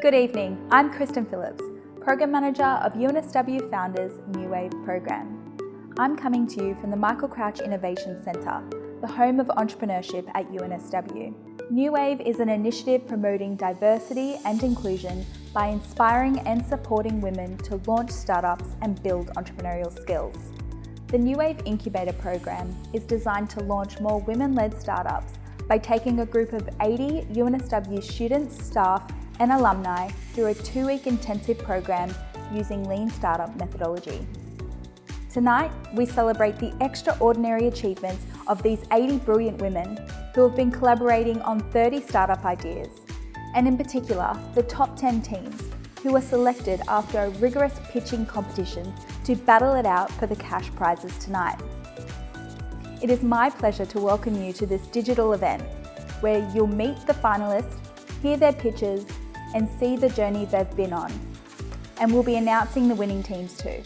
Good evening, I'm Kristen Phillips, Program Manager of UNSW Founders New Wave Program. I'm coming to you from the Michael Crouch Innovation Centre, the home of entrepreneurship at UNSW. New Wave is an initiative promoting diversity and inclusion by inspiring and supporting women to launch startups and build entrepreneurial skills. The New Wave Incubator Program is designed to launch more women-led startups by taking a group of 80 UNSW students, staff and alumni through a 2-week intensive program using Lean Startup methodology. Tonight, we celebrate the extraordinary achievements of these 80 brilliant women who have been collaborating on 30 startup ideas, and in particular, the top 10 teams who were selected after a rigorous pitching competition to battle it out for the cash prizes tonight. It is my pleasure to welcome you to this digital event where you'll meet the finalists, hear their pitches, and see the journey they've been on. And we'll be announcing the winning teams too.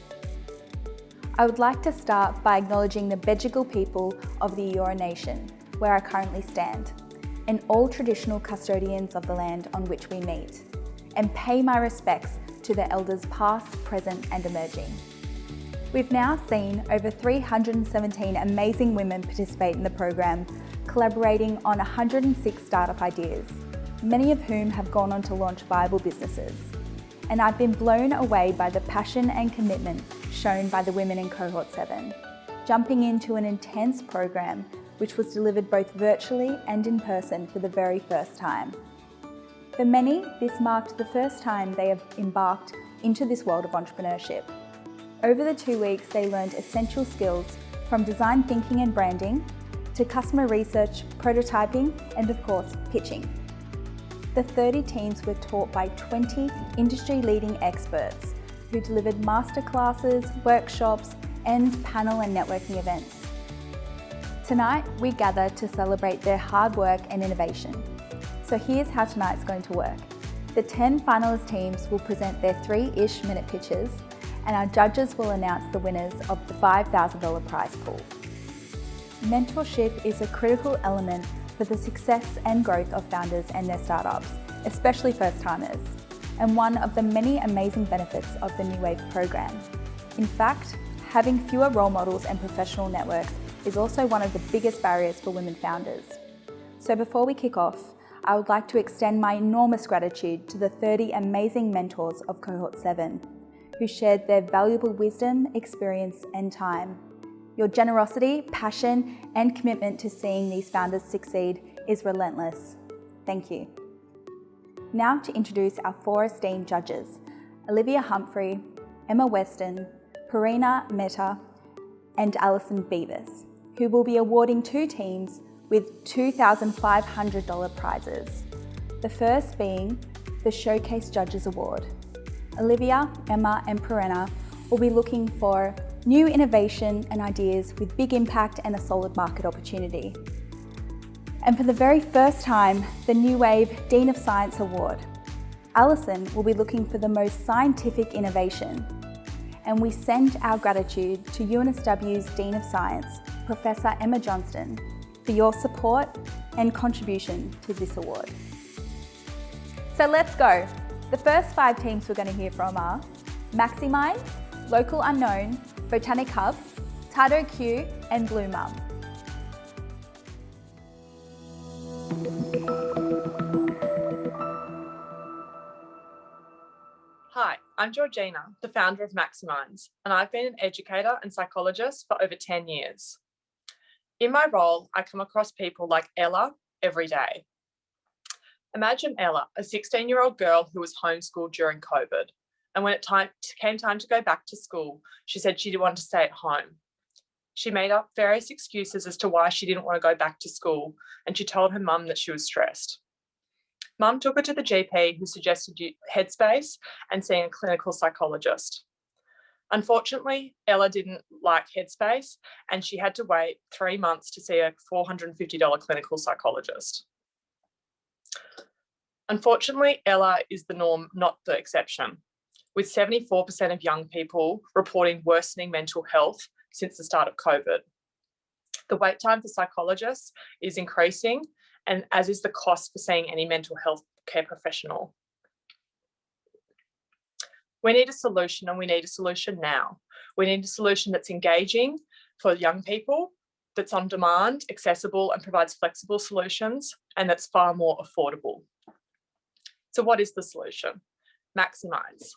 I would like to start by acknowledging the Bedegal people of the Eora Nation, where I currently stand, and all traditional custodians of the land on which we meet, and pay my respects to the elders past, present, and emerging. We've now seen over 317 amazing women participate in the program, collaborating on 106 startup ideas, many of whom have gone on to launch viable businesses. And I've been blown away by the passion and commitment shown by the women in Cohort 7, jumping into an intense program which was delivered both virtually and in person for the very first time. For many, this marked the first time they have embarked into this world of entrepreneurship. Over the 2 weeks, they learned essential skills from design thinking and branding to customer research, prototyping, and of course, pitching. The 30 teams were taught by 20 industry-leading experts who delivered masterclasses, workshops, and panel and networking events. Tonight, we gather to celebrate their hard work and innovation. So here's how tonight's going to work. The 10 finalist teams will present their 3-ish minute pitches, and our judges will announce the winners of the $5,000 prize pool. Mentorship is a critical element for the success and growth of founders and their startups, especially first-timers, and one of the many amazing benefits of the New Wave program. In fact, having fewer role models and professional networks is also one of the biggest barriers for women founders. So before we kick off, I would like to extend my enormous gratitude to the 30 amazing mentors of Cohort 7, who shared their valuable wisdom, experience, and time. Your generosity, passion, and commitment to seeing these founders succeed is relentless. Thank you. Now to introduce our 4 esteemed judges, Olivia Humphrey, Emma Weston, Purina Mehta, and Alison Beavis, who will be awarding 2 teams with $2,500 prizes. The first being the Showcase Judges Award. Olivia, Emma, and Purina will be looking for new innovation and ideas with big impact and a solid market opportunity. And for the very first time, the New Wave Dean of Science Award. Alison will be looking for the most scientific innovation. And we send our gratitude to UNSW's Dean of Science, Professor Emma Johnston, for your support and contribution to this award. So let's go. The first 5 teams we're going to hear from are Maximize, Local Unknown, Botanic Hub, Tato Q, and Blue Mum. Hi, I'm Georgina, the founder of Maximize, and I've been an educator and psychologist for over 10 years. In my role, I come across people like Ella every day. Imagine Ella, a 16-year-old girl who was homeschooled during COVID. And when it came time to go back to school, she said she didn't want to stay at home. She made up various excuses as to why she didn't want to go back to school, and she told her mum that she was stressed. Mum took her to the GP, who suggested Headspace and seeing a clinical psychologist. Unfortunately, Ella didn't like Headspace, and she had to wait 3 months to see a $450 clinical psychologist. Unfortunately, Ella is the norm, not the exception, with 74% of young people reporting worsening mental health since the start of COVID. The wait time for psychologists is increasing, and as is the cost for seeing any mental health care professional. We need a solution, and we need a solution now. We need a solution that's engaging for young people, that's on demand, accessible, and provides flexible solutions, and that's far more affordable. So what is the solution? Maximise.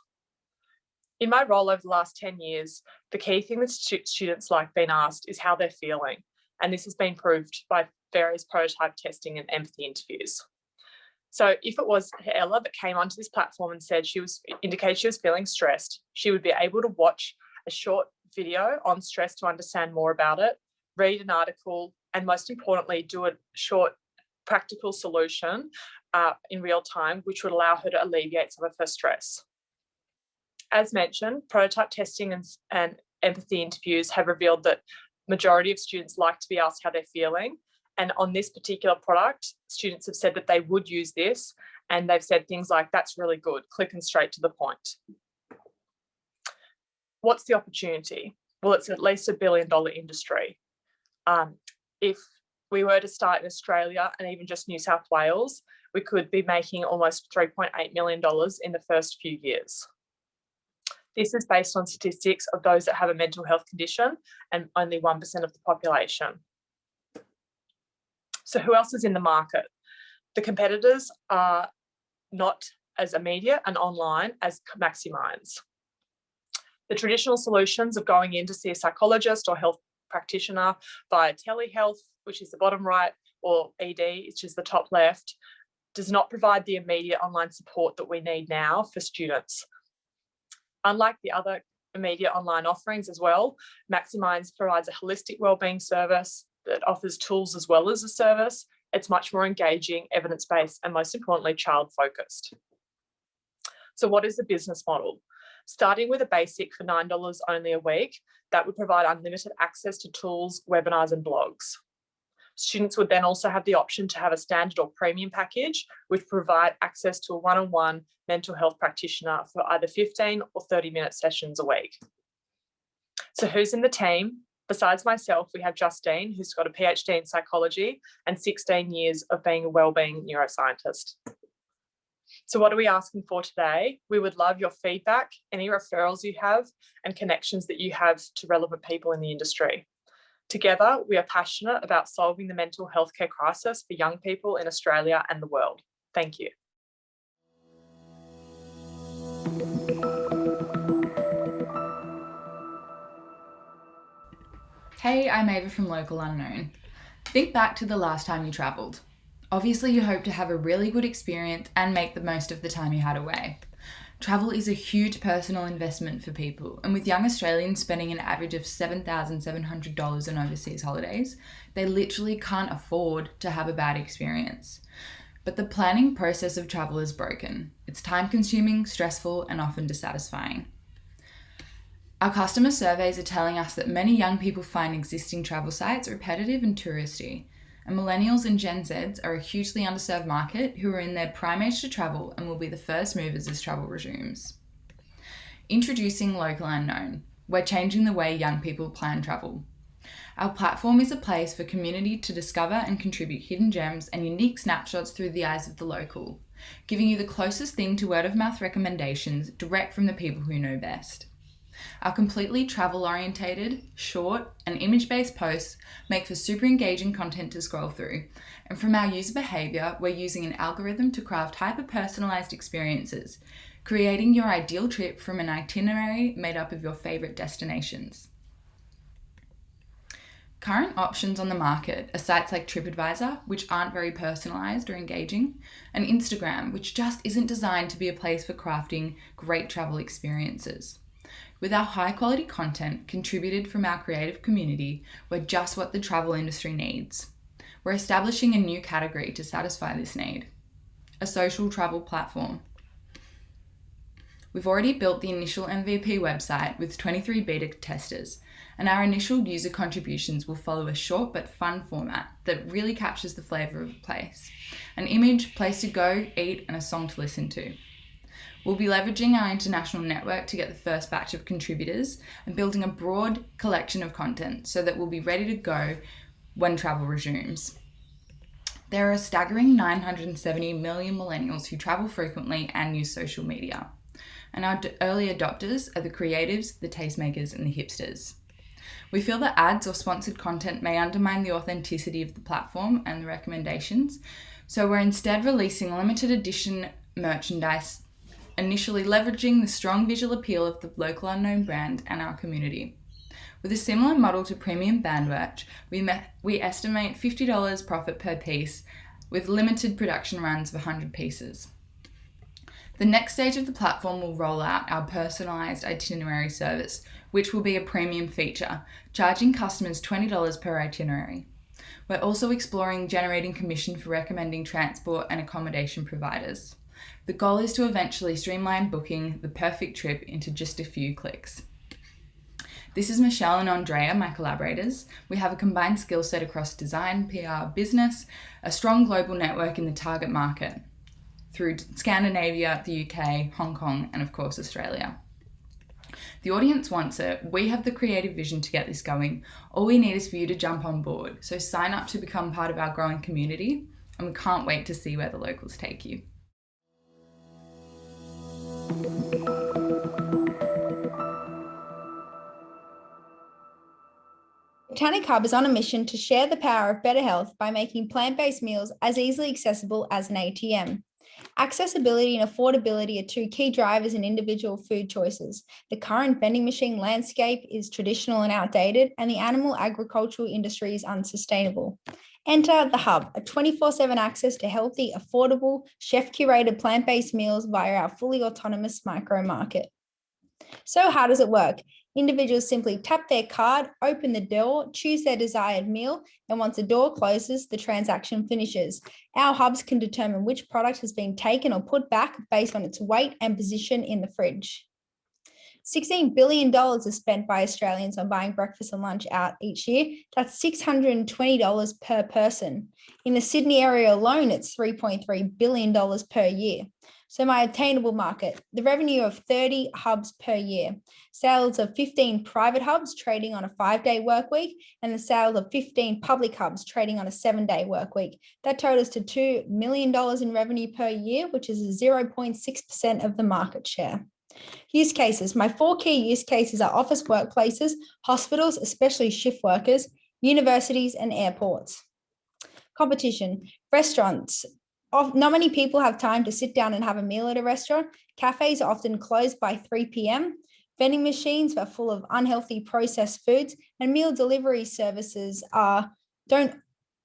In my role over the last 10 years, the key thing that students like being asked is how they're feeling. And this has been proved by various prototype testing and empathy interviews. So if it was Ella that came onto this platform and said indicated she was feeling stressed, she would be able to watch a short video on stress to understand more about it, read an article, and most importantly, do a short practical solution in real time, which would allow her to alleviate some of her stress. As mentioned, prototype testing and empathy interviews have revealed that majority of students like to be asked how they're feeling. And on this particular product, students have said that they would use this, and they've said things like, that's really good, click and straight to the point. What's the opportunity? Well, it's at least $1 billion industry. If we were to start in Australia and even just New South Wales, we could be making almost $3.8 million in the first few years. This is based on statistics of those that have a mental health condition, and only 1% of the population. So who else is in the market? The competitors are not as immediate and online as Maximise. The traditional solutions of going in to see a psychologist or health practitioner via telehealth, which is the bottom right, or ED, which is the top left, does not provide the immediate online support that we need now for students. Unlike the other immediate online offerings as well, Maximise provides a holistic wellbeing service that offers tools as well as a service. It's much more engaging, evidence-based, and most importantly, child-focused. So what is the business model? Starting with a basic for $9 only a week, that would provide unlimited access to tools, webinars, and blogs. Students would then also have the option to have a standard or premium package, which provide access to a one-on-one mental health practitioner for either 15 or 30-minute sessions a week. So who's in the team? Besides myself, we have Justine, who's got a PhD in psychology and 16 years of being a wellbeing neuroscientist. So what are we asking for today? We would love your feedback, any referrals you have, and connections that you have to relevant people in the industry. Together, we are passionate about solving the mental health care crisis for young people in Australia and the world. Thank you. Hey, I'm Ava from Local Unknown. Think back to the last time you travelled. Obviously, you hope to have a really good experience and make the most of the time you had away. Travel is a huge personal investment for people, and with young Australians spending an average of $7,700 on overseas holidays, they literally can't afford to have a bad experience. But the planning process of travel is broken. It's time-consuming, stressful, and often dissatisfying. Our customer surveys are telling us that many young people find existing travel sites repetitive and touristy, and millennials and Gen Zs are a hugely underserved market who are in their prime age to travel and will be the first movers as travel resumes. Introducing Local Unknown. We're changing the way young people plan travel. Our platform is a place for community to discover and contribute hidden gems and unique snapshots through the eyes of the local, giving you the closest thing to word-of-mouth recommendations direct from the people who know best. Our completely travel-orientated, short, and image-based posts make for super engaging content to scroll through, and from our user behaviour, we're using an algorithm to craft hyper-personalised experiences, creating your ideal trip from an itinerary made up of your favourite destinations. Current options on the market are sites like TripAdvisor, which aren't very personalised or engaging, and Instagram, which just isn't designed to be a place for crafting great travel experiences. With our high quality content contributed from our creative community, we're just what the travel industry needs. We're establishing a new category to satisfy this need, a social travel platform. We've already built the initial MVP website with 23 beta testers, and our initial user contributions will follow a short but fun format that really captures the flavour of a place. An image, place to go, eat, and a song to listen to. We'll be leveraging our international network to get the first batch of contributors and building a broad collection of content so that we'll be ready to go when travel resumes. There are a staggering 970 million millennials who travel frequently and use social media. and our early adopters are the creatives, the tastemakers, and the hipsters. We feel that ads or sponsored content may undermine the authenticity of the platform and the recommendations, so we're instead releasing limited edition merchandise, initially leveraging the strong visual appeal of the Local Unknown brand and our community. With a similar model to premium band merch, we estimate $50 profit per piece with limited production runs of 100 pieces. The next stage of the platform will roll out our personalised itinerary service, which will be a premium feature, charging customers $20 per itinerary. We're also exploring generating commission for recommending transport and accommodation providers. The goal is to eventually streamline booking the perfect trip into just a few clicks. This is Michelle and Andrea, my collaborators. We have a combined skill set across design, PR, business, a strong global network in the target market through Scandinavia, the UK, Hong Kong, and of course Australia. The audience wants it. We have the creative vision to get this going. All we need is for you to jump on board. So sign up to become part of our growing community, and we can't wait to see where the locals take you. Botanic Hub is on a mission to share the power of better health by making plant-based meals as easily accessible as an ATM. Accessibility and affordability are two key drivers in individual food choices. The current vending machine landscape is traditional and outdated, and the animal agricultural industry is unsustainable. Enter The Hub, a 24/7 access to healthy, affordable, chef-curated plant-based meals via our fully autonomous micro market. So how does it work? Individuals simply tap their card, open the door, choose their desired meal, and once the door closes, the transaction finishes. Our hubs can determine which product has been taken or put back based on its weight and position in the fridge. $16 billion is spent by Australians on buying breakfast and lunch out each year. That's $620 per person. In the Sydney area alone, it's $3.3 billion per year. So my attainable market, the revenue of 30 hubs per year, sales of 15 private hubs trading on a 5-day work week, and the sales of 15 public hubs trading on a 7-day work week. That totals to $2 million in revenue per year, which is 0.6% of the market share. Use cases. My 4 key use cases are office workplaces, hospitals, especially shift workers, universities, and airports. Competition. Restaurants. Not many people have time to sit down and have a meal at a restaurant. Cafes are often closed by 3 p.m. Vending machines are full of unhealthy processed foods, and meal delivery services don't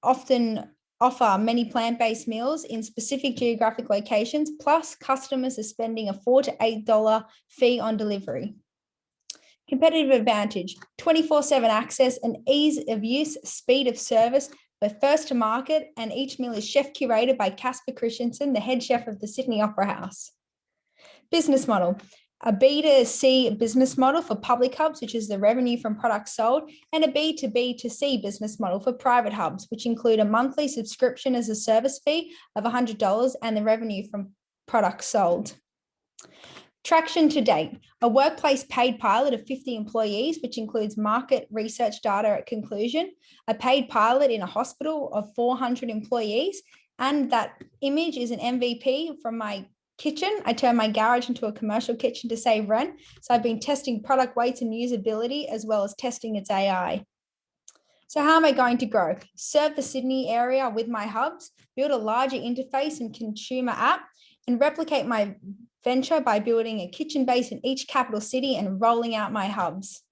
often offer many plant-based meals in specific geographic locations. Plus, customers are spending a $4 to $8 fee on delivery. Competitive advantage, 24/7 access and ease of use, speed of service. We're first to market, and each meal is chef curated by Casper Christensen, the head chef of the Sydney Opera House. Business model, a B2C business model for public hubs, which is the revenue from products sold, and a B2B2C business model for private hubs, which include a monthly subscription as a service fee of $100 and the revenue from products sold. Traction to date, a workplace paid pilot of 50 employees, which includes market research data at conclusion, a paid pilot in a hospital of 400 employees, and that image is an MVP from my kitchen. I turned my garage into a commercial kitchen to save rent. So I've been testing product weights and usability, as well as testing its AI. So how am I going to grow? Serve the Sydney area with my hubs, build a larger interface and consumer app, and replicate my venture by building a kitchen base in each capital city and rolling out my hubs.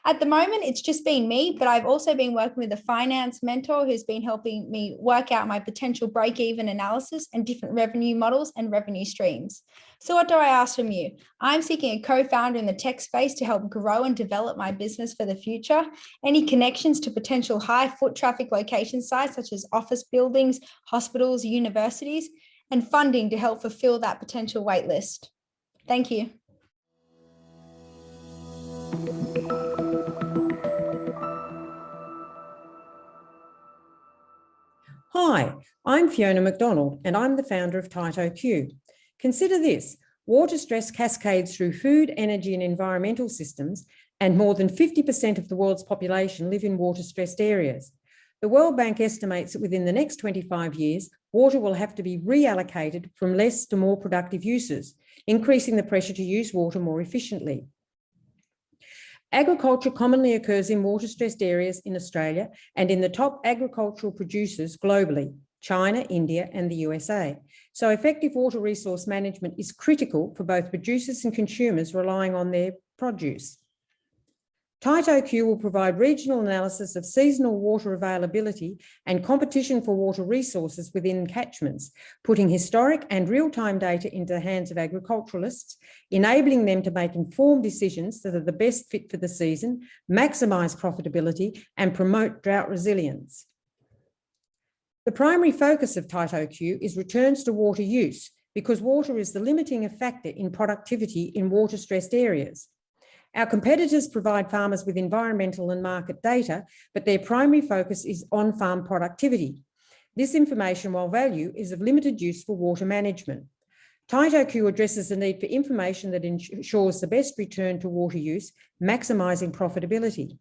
At the moment, it's just been me, but I've also been working with a finance mentor who's been helping me work out my potential break-even analysis and different revenue models and revenue streams. So what do I ask from you? I'm seeking a co-founder in the tech space to help grow and develop my business for the future. Any connections to potential high foot traffic location sites such as office buildings, hospitals, universities, and funding to help fulfill that potential waitlist. Thank you. Hi, I'm Fiona McDonald, and I'm the founder of TightOQ. Consider this: water stress cascades through food, energy, and environmental systems, and more than 50% of the world's population live in water-stressed areas. The World Bank estimates that within the next 25 years, water will have to be reallocated from less to more productive uses, increasing the pressure to use water more efficiently. Agriculture commonly occurs in water-stressed areas in Australia and in the top agricultural producers globally, China, India, and the USA. So effective water resource management is critical for both producers and consumers relying on their produce. TITO-Q will provide regional analysis of seasonal water availability and competition for water resources within catchments, putting historic and real-time data into the hands of agriculturalists, enabling them to make informed decisions that are the best fit for the season, maximise profitability, and promote drought resilience. The primary focus of TITO-Q is returns to water use, because water is the limiting factor in productivity in water-stressed areas. Our competitors provide farmers with environmental and market data, but their primary focus is on-farm productivity. This information, while value, is of limited use for water management. TITO-Q addresses the need for information that ensures the best return to water use, maximising profitability.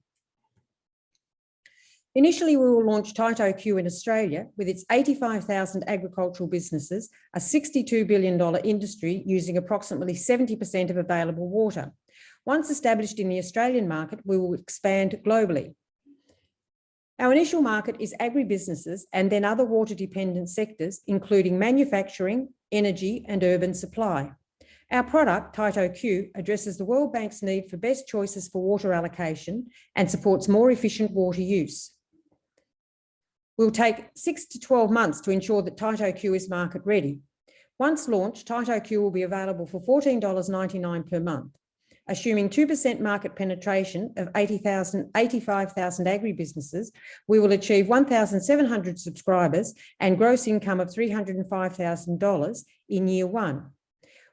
Initially, we will launch TITO-Q in Australia with its 85,000 agricultural businesses, a $62 billion industry using approximately 70% of available water. Once established in the Australian market, we will expand globally. Our initial market is agribusinesses and then other water-dependent sectors, including manufacturing, energy, and urban supply. Our product, TITO-Q, addresses the World Bank's need for best choices for water allocation and supports more efficient water use. We'll take 6 to 12 months to ensure that TITO-Q is market ready. Once launched, TITO-Q will be available for $14.99 per month. Assuming 2% market penetration of 85,000 agribusinesses, we will achieve 1,700 subscribers and gross income of $305,000 in year one.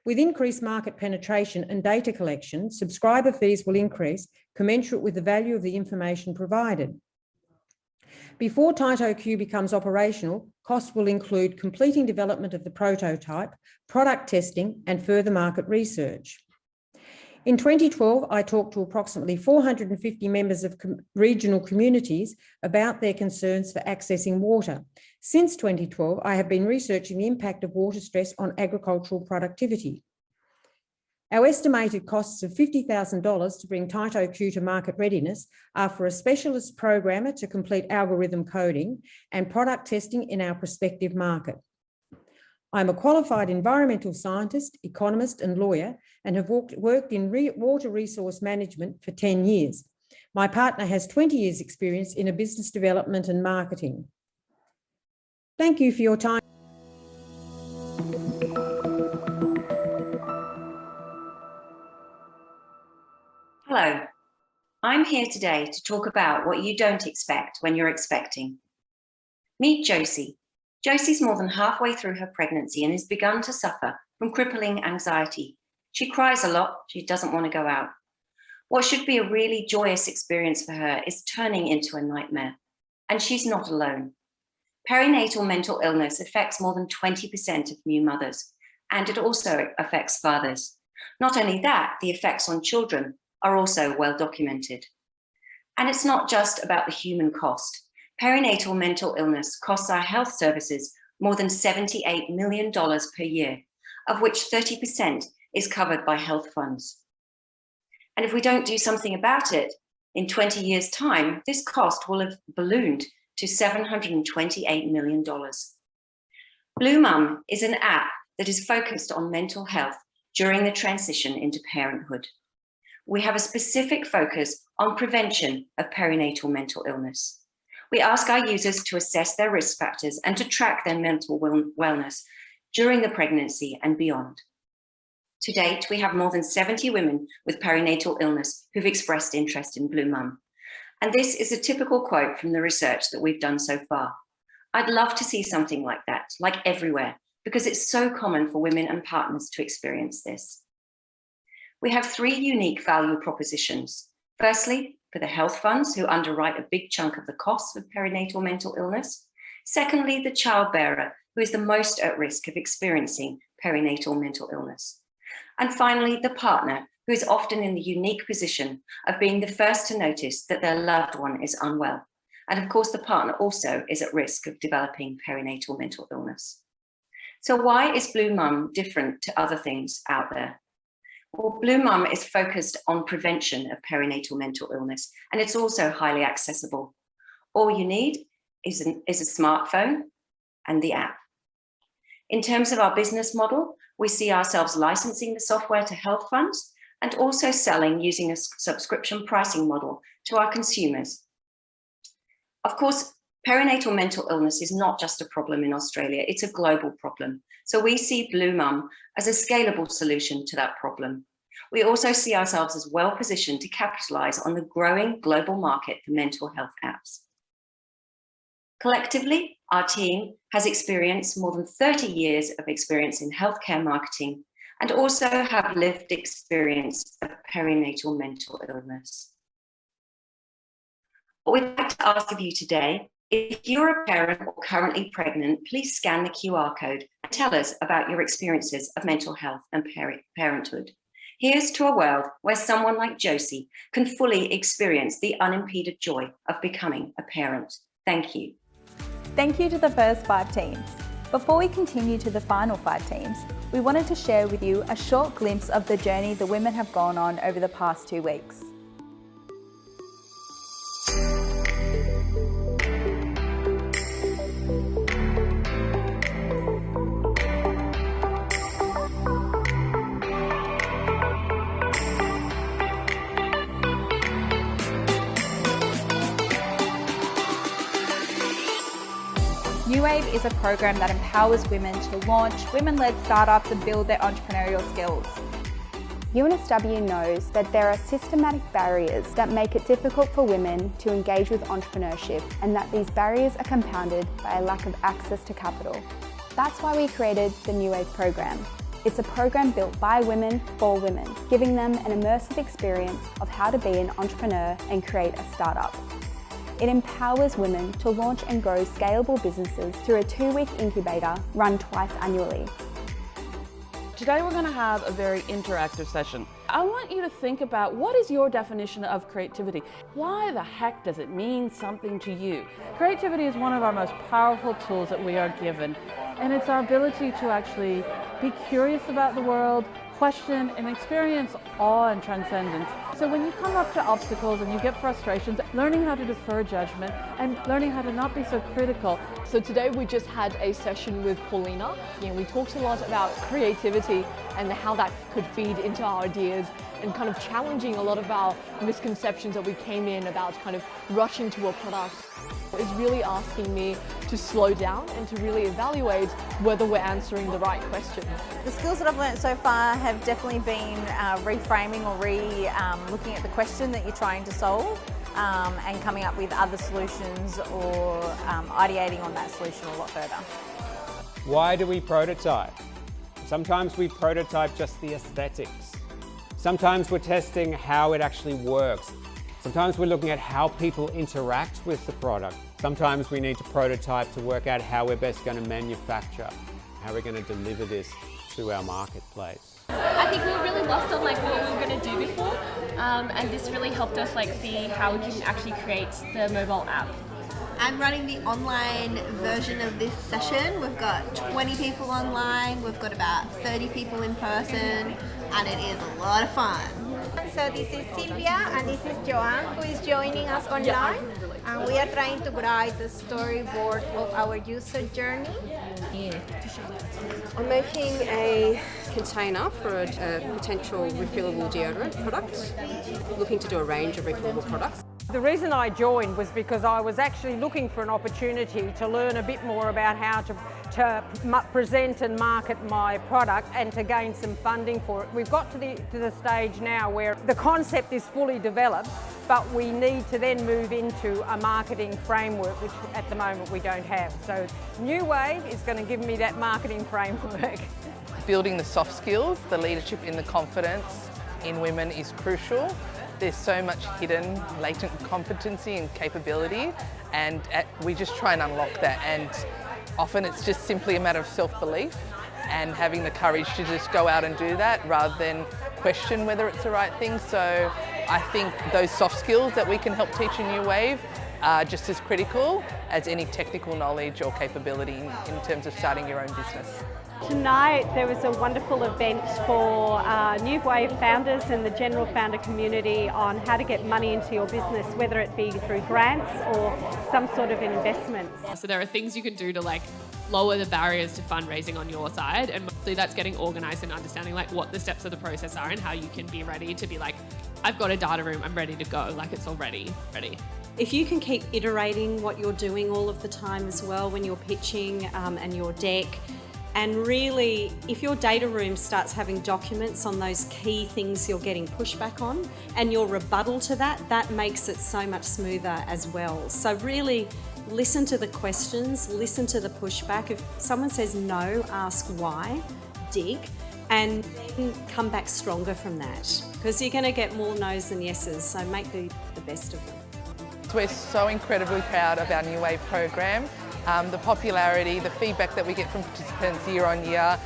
With increased market penetration and data collection, subscriber fees will increase, commensurate with the value of the information provided. Before TITO-Q becomes operational, costs will include completing development of the prototype, product testing, and further market research. In 2012, I talked to approximately 450 members of regional communities about their concerns for accessing water. Since 2012, I have been researching the impact of water stress on agricultural productivity. Our estimated costs of $50,000 to bring TITO-Q to market readiness are for a specialist programmer to complete algorithm coding and product testing in our prospective market. I'm a qualified environmental scientist, economist, and lawyer, and have worked in water resource management for 10 years. My partner has 20 years' experience in a business development and marketing. Thank you for your time. Hello, I'm here today to talk about what you don't expect when you're expecting. Meet Josie. Josie's more than halfway through her pregnancy and has begun to suffer from crippling anxiety. She cries a lot, she doesn't want to go out. What should be a really joyous experience for her is turning into a nightmare, and she's not alone. Perinatal mental illness affects more than 20% of new mothers, and it also affects fathers. Not only that, the effects on children are also well documented. And it's not just about the human cost. Perinatal mental illness costs our health services more than $78 million per year, of which 30% is covered by health funds. And if we don't do something about it, in 20 years' time, this cost will have ballooned to $728 million. Blue Mum is an app that is focused on mental health during the transition into parenthood. We have a specific focus on prevention of perinatal mental illness. We ask our users to assess their risk factors and to track their mental wellness during the pregnancy and beyond. To date, we have more than 70 women with perinatal illness who've expressed interest in Blue Mum. And this is a typical quote from the research that we've done so far. I'd love to see something like that, like everywhere, because it's so common for women and partners to experience this. We have 3 unique value propositions. Firstly, for the health funds who underwrite a big chunk of the costs of perinatal mental illness. Secondly, the child bearer who is the most at risk of experiencing perinatal mental illness. And finally, the partner who is often in the unique position of being the first to notice that their loved one is unwell And of course, the partner also is at risk of developing perinatal mental illness. So why is Blue Mum different to other things out there? Well, Blue Mum is focused on prevention of perinatal mental illness, and it's also highly accessible. All you need is a smartphone and the app. In terms of our business model, we see ourselves licensing the software to health funds and also selling using a subscription pricing model to our consumers. Of course, perinatal mental illness is not just a problem in Australia, it's a global problem. So we see Blue Mum as a scalable solution to that problem. We also see ourselves as well positioned to capitalise on the growing global market for mental health apps. Collectively, our team has experienced more than 30 years of experience in healthcare marketing and also have lived experience of perinatal mental illness. What we'd like to ask of you today, if you're a parent or currently pregnant, please scan the QR code and tell us about your experiences of mental health and parenthood. Here's to a world where someone like Josie can fully experience the unimpeded joy of becoming a parent. Thank you. Thank you to the first 5 teams. Before we continue to the final 5 teams, we wanted to share with you a short glimpse of the journey the women have gone on over the past 2 weeks. New Wave is a program that empowers women to launch women-led startups and build their entrepreneurial skills. UNSW knows that there are systematic barriers that make it difficult for women to engage with entrepreneurship, and that these barriers are compounded by a lack of access to capital. That's why we created the New Wave program. It's a program built by women for women, giving them an immersive experience of how to be an entrepreneur and create a startup. It empowers women to launch and grow scalable businesses through a 2-week incubator run twice annually. Today we're going to have a very interactive session. I want you to think about, what is your definition of creativity? Why the heck does it mean something to you? Creativity is one of our most powerful tools that we are given, and it's our ability to actually be curious about the world, question and experience awe and transcendence. So when you come up to obstacles and you get frustrations, learning how to defer judgment and learning how to not be so critical. So today we just had a session with Paulina. We talked a lot about creativity and how that could feed into our ideas, and kind of challenging a lot of our misconceptions that we came in about kind of rushing to a product. It's really asking me to slow down and to really evaluate whether we're answering the right questions. The skills that I've learned so far have definitely been reframing or looking at the question that you're trying to solve, and coming up with other solutions, or ideating on that solution a lot further. Why do we prototype? Sometimes we prototype just the aesthetics. Sometimes we're testing how it actually works. Sometimes we're looking at how people interact with the product. Sometimes we need to prototype to work out how we're best going to manufacture, how we're going to deliver this to our marketplace. I think we were really lost on like what we were going to do before, and this really helped us like see how we can actually create the mobile app. I'm running the online version of this session. We've got 20 people online, we've got about 30 people in person, and it is a lot of fun. So this is Sylvia and this is Joanne, who is joining us online. And we are trying to write the storyboard of our user journey. I'm making a container for a potential refillable deodorant product, looking to do a range of refillable products. The reason I joined was because I was actually looking for an opportunity to learn a bit more about how to present and market my product and to gain some funding for it. We've got to the stage now where the concept is fully developed, but we need to then move into a marketing framework, which at the moment we don't have. So New Wave is going to give me that marketing framework. Building the soft skills, the leadership and the confidence in women is crucial. There's so much hidden, latent competency and capability, and we just try and unlock that. And often it's just simply a matter of self-belief and having the courage to just go out and do that rather than question whether it's the right thing. So I think those soft skills that we can help teach in New Wave are just as critical as any technical knowledge or capability in terms of starting your own business. Tonight there was a wonderful event for New Wave founders and the general founder community on how to get money into your business, whether it be through grants or some sort of investment. So there are things you can do to lower the barriers to fundraising on your side, and mostly that's getting organised and understanding what the steps of the process are and how you can be ready to be I've got a data room, I'm ready to go, it's already ready. If you can keep iterating what you're doing all of the time as well when you're pitching and your deck, and really, if your data room starts having documents on those key things you're getting pushback on and your rebuttal to that, that makes it so much smoother as well. So really listen to the questions, listen to the pushback. If someone says no, ask why, dig, and then come back stronger from that, because you're going to get more no's than yeses, so make the best of them. We're so incredibly proud of our New Wave program. The popularity, the feedback that we get from participants year on year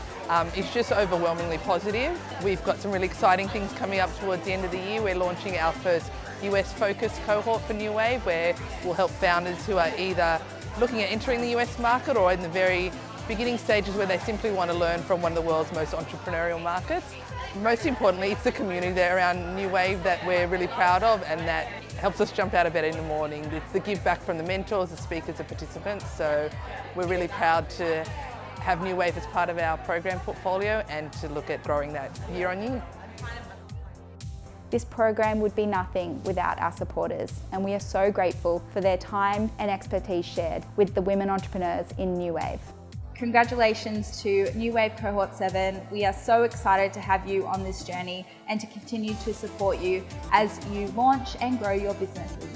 is just overwhelmingly positive. We've got some really exciting things coming up towards the end of the year. We're launching our first US focused cohort for New Wave, where we'll help founders who are either looking at entering the US market or in the very beginning stages where they simply want to learn from one of the world's most entrepreneurial markets. Most importantly, it's the community there around New Wave that we're really proud of, and that helps us jump out of bed in the morning. It's the give back from the mentors, the speakers, the participants. So we're really proud to have New Wave as part of our program portfolio and to look at growing that year on year. This program would be nothing without our supporters, and we are so grateful for their time and expertise shared with the women entrepreneurs in New Wave. Congratulations to New Wave Cohort 7. We are so excited to have you on this journey and to continue to support you as you launch and grow your businesses.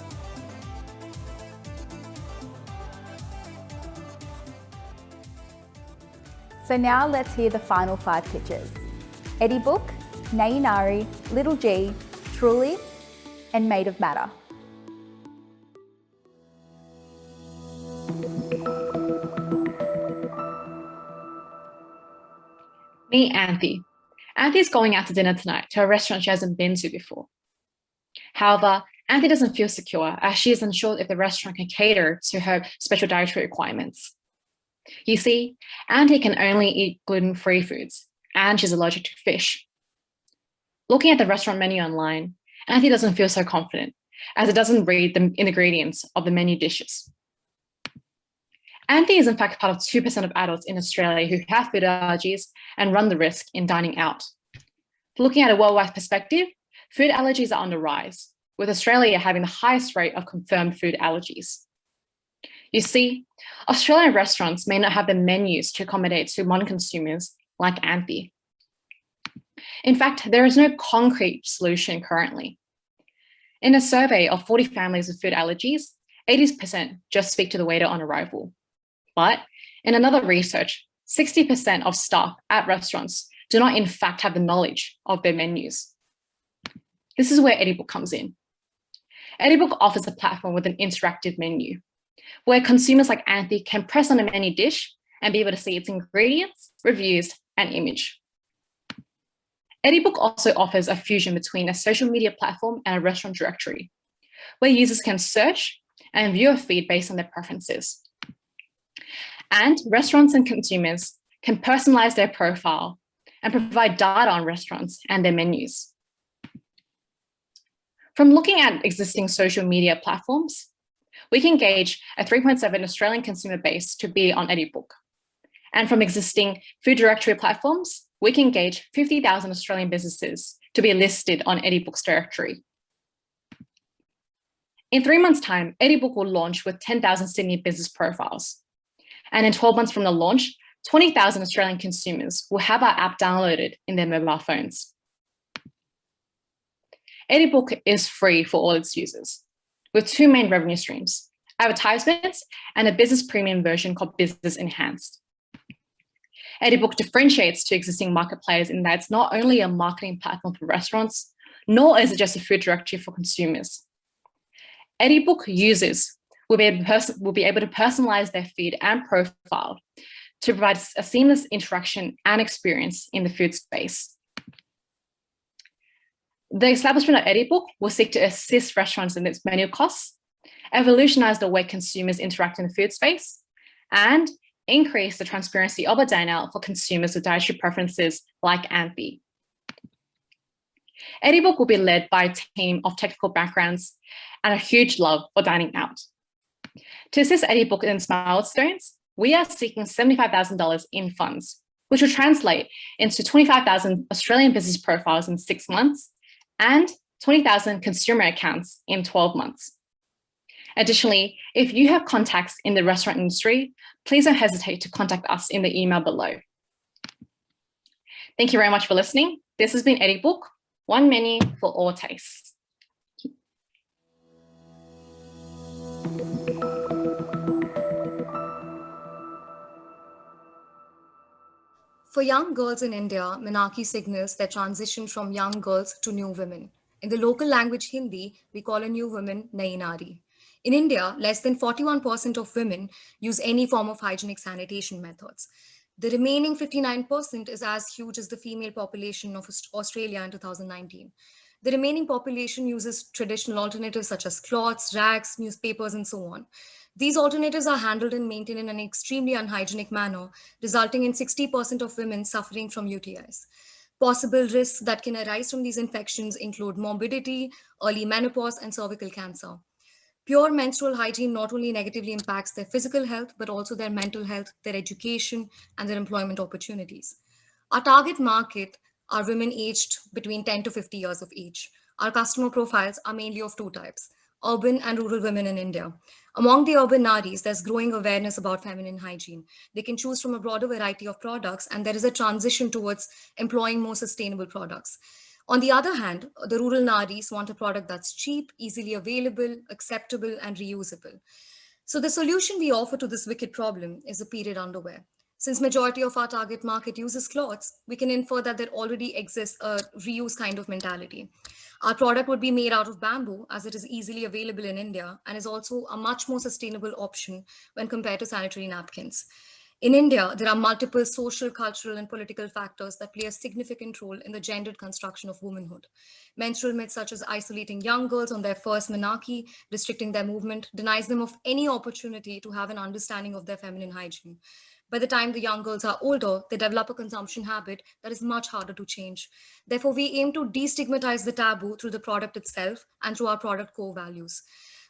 So now let's hear the final 5 pitches. Edibook, Nayinari, Little G, Truly, and Made of Matter. Meet Anthy. Anthy is going out to dinner tonight to a restaurant she hasn't been to before. However, Anthy doesn't feel secure as she is unsure if the restaurant can cater to her special dietary requirements. You see, Anthy can only eat gluten-free foods, and she's allergic to fish. Looking at the restaurant menu online, Anthy doesn't feel so confident as it doesn't read the ingredients of the menu dishes. Anthy is in fact part of 2% of adults in Australia who have food allergies and run the risk in dining out. Looking at a worldwide perspective, food allergies are on the rise, with Australia having the highest rate of confirmed food allergies. You see, Australian restaurants may not have the menus to accommodate to modern consumers like Anthy. In fact, there is no concrete solution currently. In a survey of 40 families with food allergies, 80% just speak to the waiter on arrival. But in another research, 60% of staff at restaurants do not in fact have the knowledge of their menus. This is where Edibook comes in. Edibook offers a platform with an interactive menu, where consumers like Anthy can press on a menu dish and be able to see its ingredients, reviews, and image. Edibook also offers a fusion between a social media platform and a restaurant directory, where users can search and view a feed based on their preferences. And restaurants and consumers can personalize their profile and provide data on restaurants and their menus. From looking at existing social media platforms, we can gauge a 3.7 Australian consumer base to be on Edibook. And from existing food directory platforms, we can gauge 50,000 Australian businesses to be listed on Edibook's directory. In 3 months' time, Edibook will launch with 10,000 Sydney business profiles. And in 12 months from the launch, 20,000 Australian consumers will have our app downloaded in their mobile phones. Edibook is free for all its users, with 2 main revenue streams, advertisements and a business premium version called Business Enhanced. Edibook differentiates to existing market players in that it's not only a marketing platform for restaurants, nor is it just a food directory for consumers. Edibook users will be able to personalize their feed and profile to provide a seamless interaction and experience in the food space. The establishment of Edibook will seek to assist restaurants in its menu costs evolutionise the way consumers interact in the food space, and increase the transparency of a diner for consumers with dietary preferences like Anthe. EdiBook will be led by a team of technical backgrounds and a huge love for dining out. To assist EdiBook in its milestones, we are seeking $75,000 in funds, which will translate into 25,000 Australian business profiles in 6 months and 20,000 consumer accounts in 12 months. Additionally, if you have contacts in the restaurant industry, please don't hesitate to contact us in the email below. Thank you very much for listening. This has been EdiBook, one menu for all tastes. For young girls in India, Menarche signals their transition from young girls to new women. In the local language Hindi, we call a new woman Nayi Nari. In India, less than 41% of women use any form of hygienic sanitation methods. The remaining 59% is as huge as the female population of Australia in 2019. The remaining population uses traditional alternatives such as cloths, rags, newspapers, and so on. These alternatives are handled and maintained in an extremely unhygienic manner, resulting in 60% of women suffering from UTIs. Possible risks that can arise from these infections include morbidity, early menopause, and cervical cancer. Pure menstrual hygiene not only negatively impacts their physical health, but also their mental health, their education, and their employment opportunities. Our target market are women aged between 10 to 50 years of age. Our customer profiles are mainly of two types: urban and rural women in India. Among the urban Naris, there's growing awareness about feminine hygiene. They can choose from a broader variety of products, and there is a transition towards employing more sustainable products. On the other hand, the rural Naris want a product that's cheap, easily available, acceptable, and reusable. So the solution we offer to this wicked problem is a period underwear. Since majority of our target market uses cloths, we can infer that there already exists a reuse kind of mentality. Our product would be made out of bamboo, as it is easily available in India and is also a much more sustainable option when compared to sanitary napkins. In India, there are multiple social, cultural, and political factors that play a significant role in the gendered construction of womanhood. Menstrual myths such as isolating young girls on their first menarche, restricting their movement, denies them of any opportunity to have an understanding of their feminine hygiene. By the time the young girls are older, they develop a consumption habit that is much harder to change. Therefore, we aim to destigmatize the taboo through the product itself and through our product core values.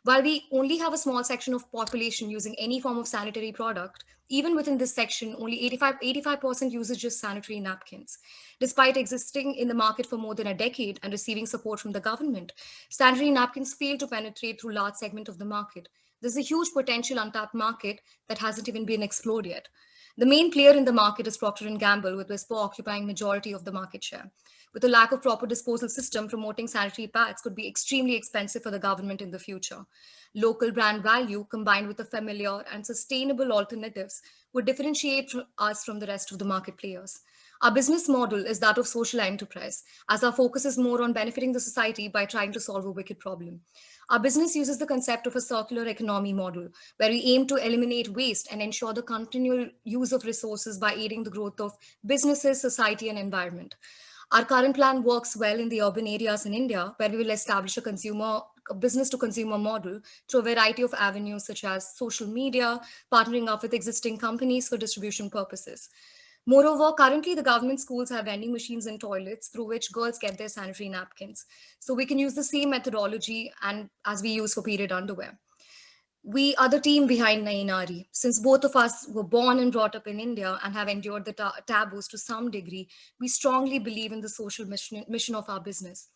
While we only have a small section of population using any form of sanitary product, even within this section, only 85% uses just sanitary napkins. Despite existing in the market for more than a decade and receiving support from the government, sanitary napkins fail to penetrate through a large segment of the market. There's a huge potential untapped market that hasn't even been explored yet. The main player in the market is Procter & Gamble, with Whisper occupying majority of the market share. With a lack of proper disposal system, promoting sanitary pads could be extremely expensive for the government in the future. Local brand value combined with the familiar and sustainable alternatives would differentiate us from the rest of the market players. Our business model is that of social enterprise, as our focus is more on benefiting the society by trying to solve a wicked problem. Our business uses the concept of a circular economy model, where we aim to eliminate waste and ensure the continual use of resources by aiding the growth of businesses, society, and environment. Our current plan works well in the urban areas in India, where we will establish a business-to-consumer model through a variety of avenues such as social media, partnering up with existing companies for distribution purposes. Moreover, currently the government schools have vending machines and toilets through which girls get their sanitary napkins. So we can use the same methodology and as we use for period underwear. We are the team behind Nayi Nari. Since both of us were born and brought up in India and have endured the taboos to some degree, we strongly believe in the social mission of our business.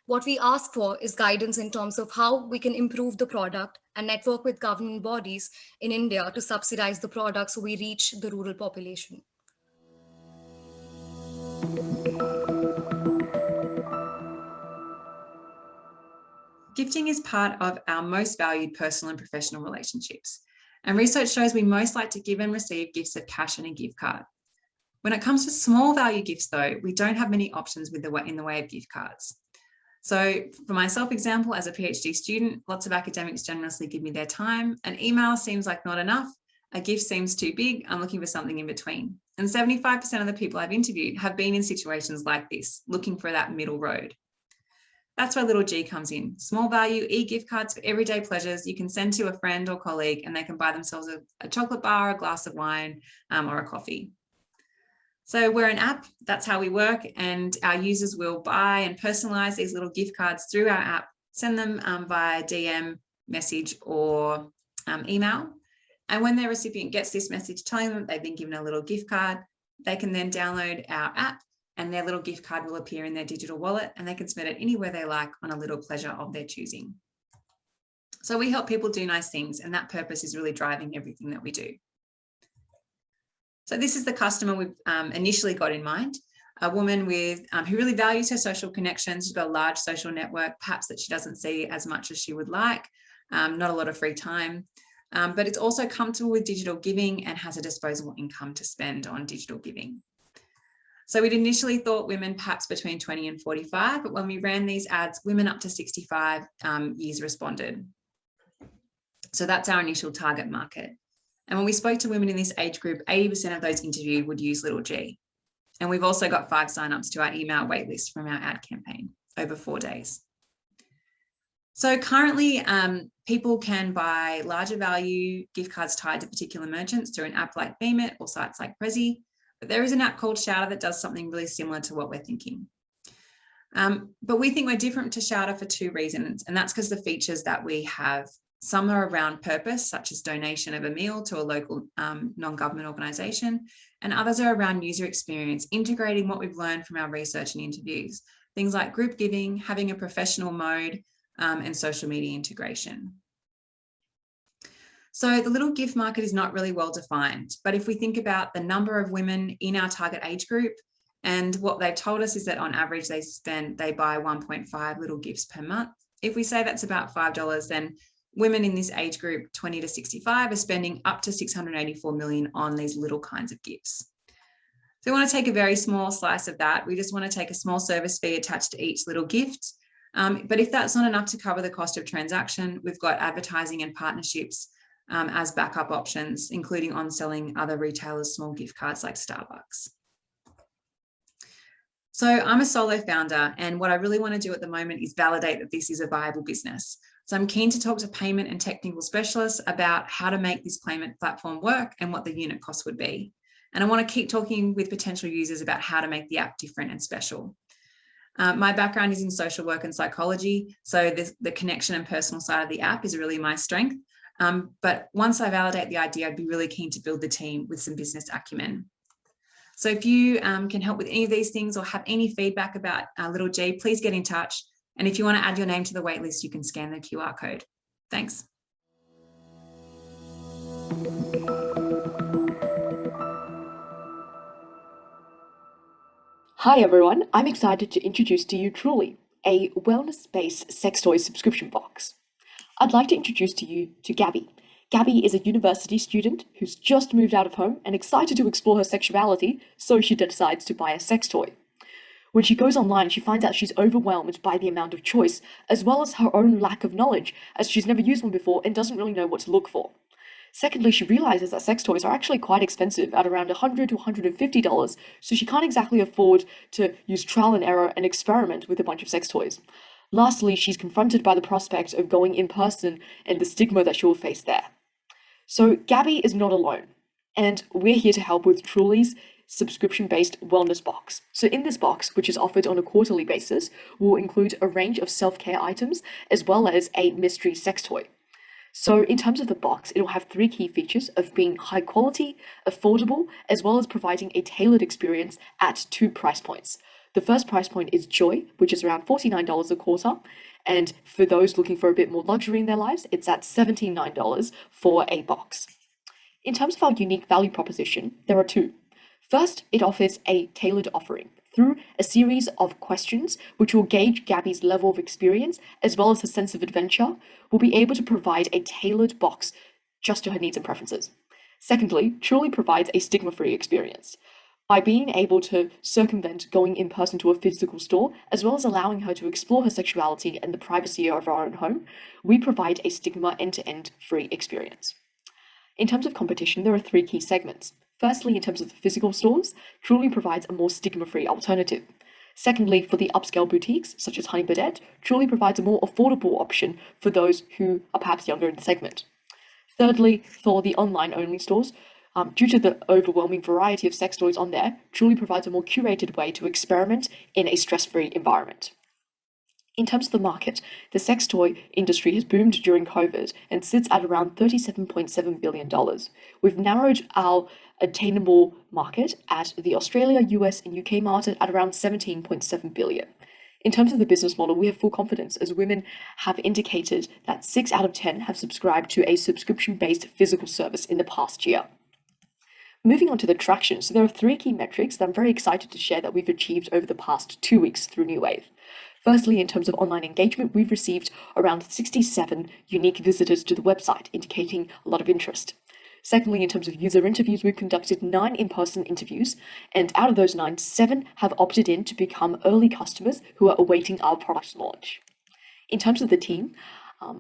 What we ask for is guidance in terms of how we can improve the product and network with government bodies in India to subsidize the product so we reach the rural population. Gifting is part of our most valued personal and professional relationships. And research shows we most like to give and receive gifts of cash and a gift card. When it comes to small value gifts though, we don't have many options in the way of gift cards. So for myself, example, as a PhD student, lots of academics generously give me their time. An email seems like not enough. A gift seems too big. I'm looking for something in between. And 75% of the people I've interviewed have been in situations like this, looking for that middle road. That's where Little G comes in. Small value e-gift cards for everyday pleasures you can send to a friend or colleague, and they can buy themselves a chocolate bar, a glass of wine, or a coffee. So we're an app, that's how we work, and our users will buy and personalize these little gift cards through our app, send them via DM, message, or email. And when their recipient gets this message telling them they've been given a little gift card, they can then download our app and their little gift card will appear in their digital wallet, and they can spend it anywhere they like on a little pleasure of their choosing. So we help people do nice things, and that purpose is really driving everything that we do. So this is the customer we've initially got in mind, a woman with who really values her social connections. She's got a large social network, perhaps that she doesn't see as much as she would like, not a lot of free time, but it's also comfortable with digital giving and has a disposable income to spend on digital giving. So we'd initially thought women perhaps between 20 and 45, but when we ran these ads, women up to 65 years responded. So that's our initial target market. And when we spoke to women in this age group, 80% of those interviewed would use Little G. And we've also got 5 signups to our email waitlist from our ad campaign over 4 days. So currently, people can buy larger value gift cards tied to particular merchants through an app like Beamit or sites like Prezi. But there is an app called Shouter that does something really similar to what we're thinking. But we think we're different to Shouter for 2 reasons, and that's because the features that we have, some are around purpose, such as donation of a meal to a local non-government organisation, and others are around user experience, integrating what we've learned from our research and interviews, things like group giving, having a professional mode, and social media integration. So the little gift market is not really well defined, but if we think about the number of women in our target age group, and what they've told us is that on average they buy 1.5 little gifts per month. If we say that's about $5, then women in this age group, 20 to 65, are spending up to $684 million on these little kinds of gifts. So we want to take a very small slice of that. We just want to take a small service fee attached to each little gift. But if that's not enough to cover the cost of transaction, we've got advertising and partnerships as backup options, including on selling other retailers small gift cards like Starbucks. So I'm a solo founder, and what I really want to do at the moment is validate that this is a viable business. So I'm keen to talk to payment and technical specialists about how to make this payment platform work and what the unit cost would be. And I want to keep talking with potential users about how to make the app different and special. My background is in social work and psychology, so the connection and personal side of the app is really my strength. But once I validate the idea, I'd be really keen to build the team with some business acumen. So if you can help with any of these things or have any feedback about Little G, please get in touch. And if you want to add your name to the waitlist, you can scan the QR code. Thanks. Hi everyone, I'm excited to introduce to you Truly, a wellness-based sex toy subscription box. I'd like to introduce to you to Gabby. Gabby is a university student who's just moved out of home and excited to explore her sexuality, so she decides to buy a sex toy. When she goes online, she finds out she's overwhelmed by the amount of choice, as well as her own lack of knowledge, as she's never used one before and doesn't really know what to look for. Secondly, she realizes that sex toys are actually quite expensive at around $100 to $150, so she can't exactly afford to use trial and error and experiment with a bunch of sex toys. Lastly, she's confronted by the prospect of going in person and the stigma that she will face there. So Gabby is not alone, and we're here to help with Truly's subscription-based wellness box. So in this box, which is offered on a quarterly basis, will include a range of self-care items as well as a mystery sex toy. So in terms of the box, it'll have 3 key features of being high quality, affordable, as well as providing a tailored experience at 2 price points. The first price point is Joy, which is around $49 a quarter, and for those looking for a bit more luxury in their lives, it's at $79 for a box. In terms of our unique value proposition, there are 2. First, it offers a tailored offering. Through a series of questions, which will gauge Gabby's level of experience, as well as her sense of adventure, we'll be able to provide a tailored box just to her needs and preferences. Secondly, Truly provides a stigma-free experience. By being able to circumvent going in person to a physical store, as well as allowing her to explore her sexuality in the privacy of our own home, we provide a stigma end-to-end free experience. In terms of competition, there are 3 key segments. Firstly, in terms of the physical stores, Truly provides a more stigma-free alternative. Secondly, for the upscale boutiques, such as Honey Birdette, Truly provides a more affordable option for those who are perhaps younger in the segment. Thirdly, for the online-only stores, due to the overwhelming variety of sex toys on there, Truly provides a more curated way to experiment in a stress-free environment. In terms of the market, the sex toy industry has boomed during COVID and sits at around $37.7 billion. We've narrowed our attainable market at the Australia, US, and UK market at around $17.7 billion. In terms of the business model, we have full confidence as women have indicated that 6 out of 10 have subscribed to a subscription-based physical service in the past year. Moving on to the traction, so there are 3 key metrics that I'm very excited to share that we've achieved over the past 2 weeks through New Wave. Firstly, in terms of online engagement, we've received around 67 unique visitors to the website, indicating a lot of interest. Secondly, in terms of user interviews, we've conducted 9 in-person interviews, and out of those 9, 7 have opted in to become early customers who are awaiting our product launch. In terms of the team,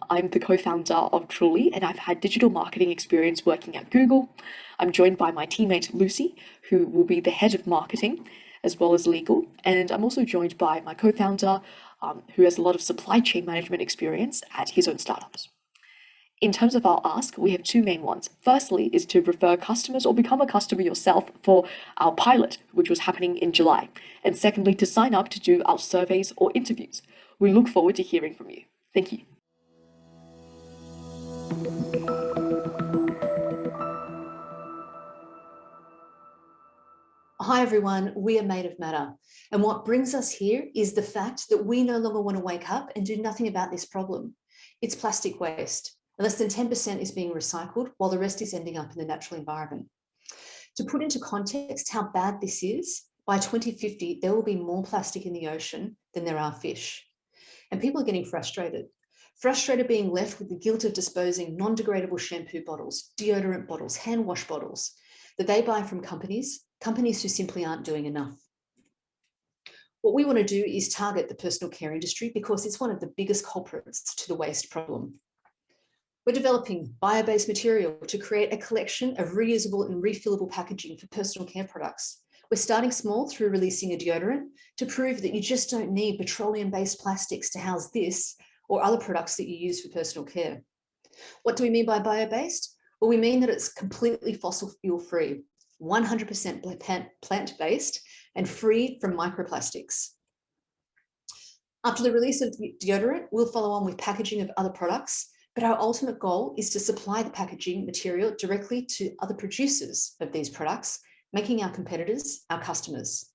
I'm the co-founder of Truly, and I've had digital marketing experience working at Google. I'm joined by my teammate Lucy, who will be the head of marketing, as well as legal, and I'm also joined by my co-founder, who has a lot of supply chain management experience at his own startups. In terms of our ask, we have 2 main ones. Firstly is to refer customers or become a customer yourself for our pilot, which was happening in July. And secondly, to sign up to do our surveys or interviews. We look forward to hearing from you. Thank you. Hi everyone, we are made of matter. And what brings us here is the fact that we no longer want to wake up and do nothing about this problem. It's plastic waste. Less than 10% is being recycled, while the rest is ending up in the natural environment. To put into context how bad this is, by 2050, there will be more plastic in the ocean than there are fish. And people are getting frustrated. Frustrated being left with the guilt of disposing non-degradable shampoo bottles, deodorant bottles, hand wash bottles that they buy from companies who simply aren't doing enough. What we want to do is target the personal care industry because it's one of the biggest culprits to the waste problem. We're developing bio-based material to create a collection of reusable and refillable packaging for personal care products. We're starting small through releasing a deodorant to prove that you just don't need petroleum-based plastics to house this or other products that you use for personal care. What do we mean by bio-based? Well, we mean that it's completely fossil fuel free, 100% plant-based and free from microplastics. After the release of the deodorant, we'll follow on with packaging of other products, but our ultimate goal is to supply the packaging material directly to other producers of these products, making our competitors our customers.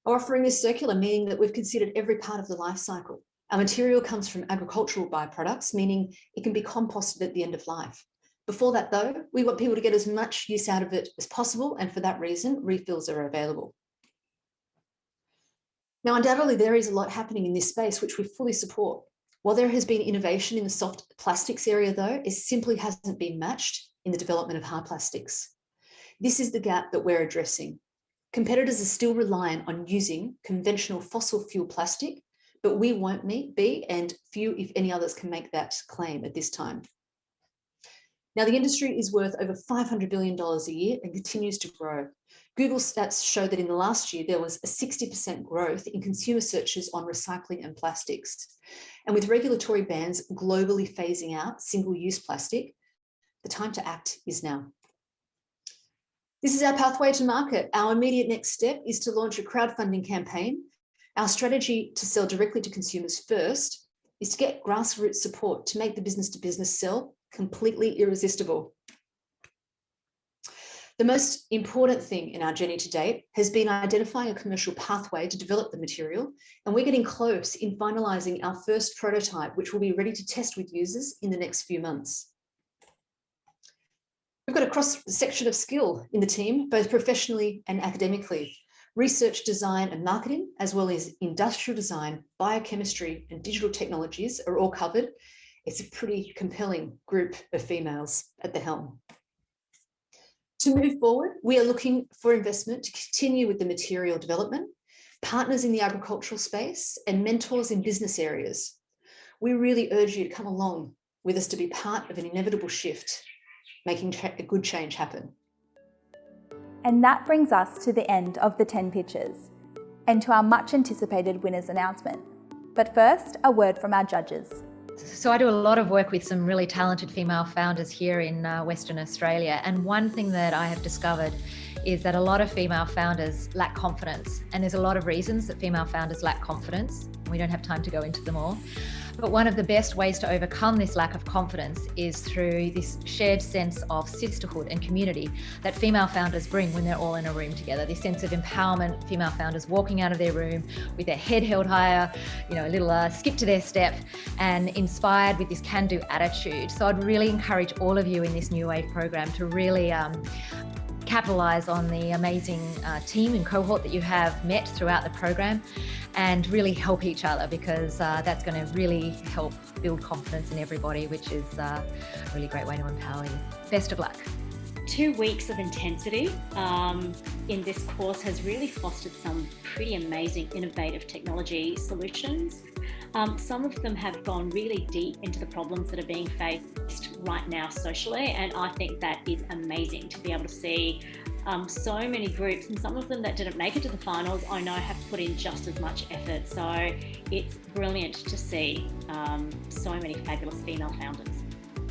Our offering is circular, meaning that we've considered every part of the life cycle. Our material comes from agricultural byproducts, meaning it can be composted at the end of life. Before that though, we want people to get as much use out of it as possible, and for that reason, refills are available. Now, undoubtedly, there is a lot happening in this space, which we fully support. While there has been innovation in the soft plastics area though, it simply hasn't been matched in the development of hard plastics. This is the gap that we're addressing. Competitors are still reliant on using conventional fossil fuel plastic, but we won't be, and few, if any others, can make that claim at this time. Now, the industry is worth over $500 billion a year and continues to grow. Google stats show that in the last year, there was a 60% growth in consumer searches on recycling and plastics. And with regulatory bans globally phasing out single-use plastic, the time to act is now. This is our pathway to market. Our immediate next step is to launch a crowdfunding campaign. Our strategy to sell directly to consumers first is to get grassroots support to make the business-to-business sell completely irresistible. The most important thing in our journey to date has been identifying a commercial pathway to develop the material, and we're getting close in finalising our first prototype, which will be ready to test with users in the next few months. We've got a cross-section of skill in the team, both professionally and academically. Research, design and marketing, as well as industrial design, biochemistry and digital technologies are all covered. It's a pretty compelling group of females at the helm. To move forward, we are looking for investment to continue with the material development, partners in the agricultural space and mentors in business areas. We really urge you to come along with us to be part of an inevitable shift, making a good change happen. And that brings us to the end of the 10 pitches. and to our much anticipated winners announcement. But first, a word from our judges. So I do a lot of work with some really talented female founders here in Western Australia, and one thing that I have discovered is that a lot of female founders lack confidence, and there's a lot of reasons that female founders lack confidence. We don't have time to go into them all. But one of the best ways to overcome this lack of confidence is through this shared sense of sisterhood and community that female founders bring when they're all in a room together. This sense of empowerment, female founders walking out of their room with their head held higher, a little skip to their step, and inspired with this can-do attitude. So I'd really encourage all of you in this New Wave program to really capitalise on the amazing team and cohort that you have met throughout the program, and really help each other, because that's going to really help build confidence in everybody, which is a really great way to empower you. Best of luck. 2 weeks of intensity in this course has really fostered some pretty amazing innovative technology solutions. Some of them have gone really deep into the problems that are being faced right now socially, and I think that is amazing to be able to see so many groups, and some of them that didn't make it to the finals I know have put in just as much effort. So it's brilliant to see so many fabulous female founders.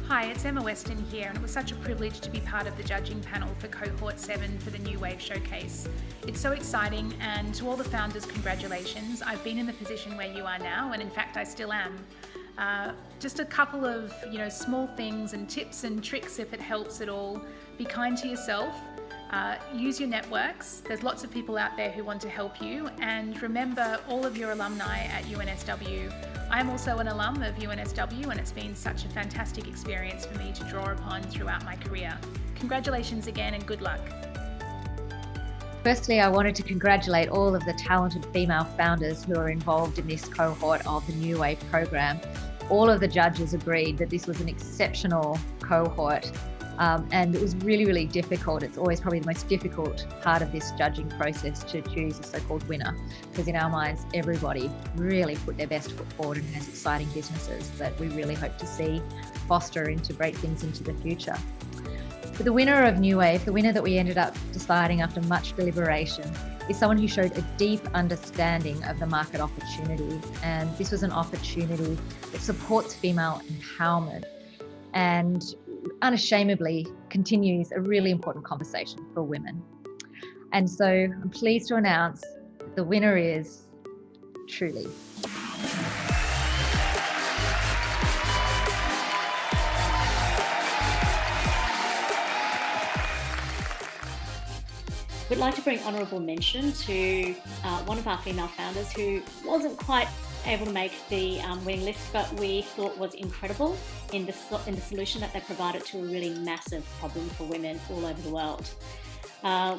Hi, it's Emma Weston here, and it was such a privilege to be part of the judging panel for Cohort 7 for the New Wave Showcase. It's so exciting, and to all the founders, congratulations. I've been in the position where you are now, and in fact I still am. Just a couple of small things and tips and tricks if it helps at all. Be kind to yourself. Use your networks. There's lots of people out there who want to help you, and remember all of your alumni at UNSW. I'm also an alum of UNSW, and it's been such a fantastic experience for me to draw upon throughout my career. Congratulations again, and good luck. Firstly, I wanted to congratulate all of the talented female founders who are involved in this cohort of the New Wave program. All of the judges agreed that this was an exceptional cohort. And it was really, really difficult. It's always probably the most difficult part of this judging process to choose a so-called winner, because in our minds, everybody really put their best foot forward and has exciting businesses that we really hope to see foster into great things into the future. But the winner of New Wave, the winner that we ended up deciding after much deliberation, is someone who showed a deep understanding of the market opportunity. And this was an opportunity that supports female empowerment and unashamedly continues a really important conversation for women. And so I'm pleased to announce that the winner is Truly. We'd like to bring honourable mention to one of our female founders who wasn't quite able to make the winning list, but we thought was incredible in the solution that they provided to a really massive problem for women all over the world.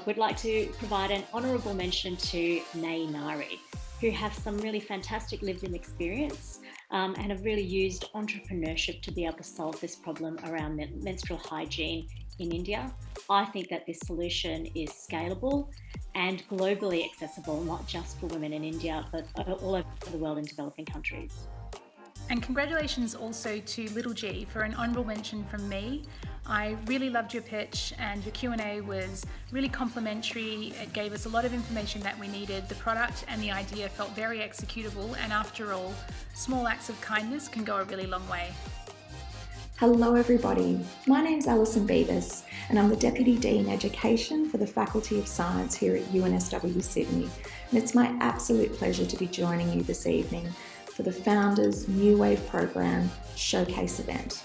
We'd like to provide an honourable mention to Nay Nari, who have some really fantastic lived-in experience and have really used entrepreneurship to be able to solve this problem around menstrual hygiene in India. I think that this solution is scalable and globally accessible, not just for women in India, but all over the world in developing countries. And congratulations also to Little G for an honourable mention from me. I really loved your pitch, and your Q&A was really complimentary. It gave us a lot of information that we needed. The product and the idea felt very executable, and after all, small acts of kindness can go a really long way. Hello everybody, my name's Alison Beavis and I'm the Deputy Dean Education for the Faculty of Science here at UNSW Sydney, and it's my absolute pleasure to be joining you this evening for the Founders New Wave Program Showcase event.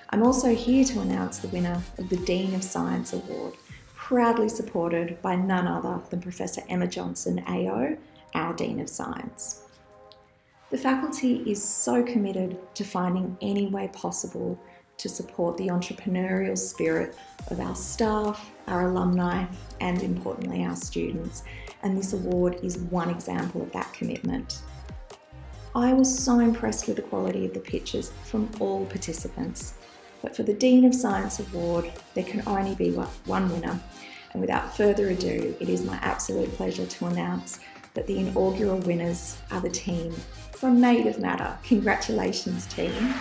I'm also here to announce the winner of the Dean of Science Award, proudly supported by none other than Professor Emma Johnson AO, our Dean of Science. The faculty is so committed to finding any way possible to support the entrepreneurial spirit of our staff, our alumni, and importantly our students, and this award is one example of that commitment. I was so impressed with the quality of the pitches from all participants, but for the Dean of Science Award there can only be one winner, and without further ado it is my absolute pleasure to announce that the inaugural winners are the team from Made of Matter. Congratulations team.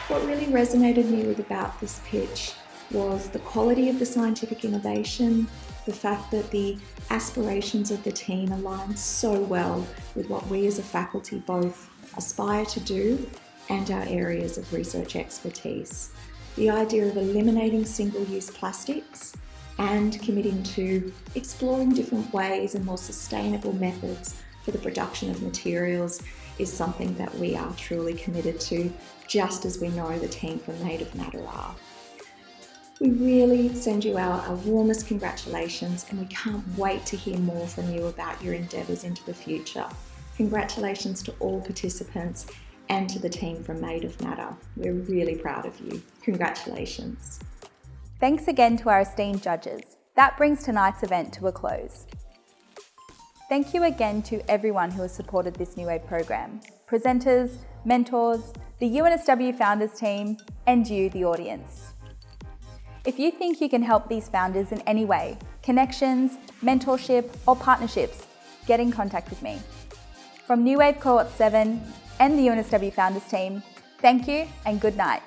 What really resonated me with about this pitch was the quality of the scientific innovation, the fact that the aspirations of the team align so well with what we as a faculty both aspire to do and our areas of research expertise. The idea of eliminating single-use plastics and committing to exploring different ways and more sustainable methods for the production of materials is something that we are truly committed to, just as we know the team from Made of Matter are. We really send you our warmest congratulations, and we can't wait to hear more from you about your endeavours into the future. Congratulations to all participants and to the team from Made of Matter. We're really proud of you. Congratulations. Thanks again to our esteemed judges. That brings tonight's event to a close. Thank you again to everyone who has supported this New Wave program. Presenters, mentors, the UNSW Founders team, and you, the audience. If you think you can help these founders in any way, connections, mentorship, or partnerships, get in contact with me. From New Wave Cohort 7 and the UNSW Founders team, thank you and good night.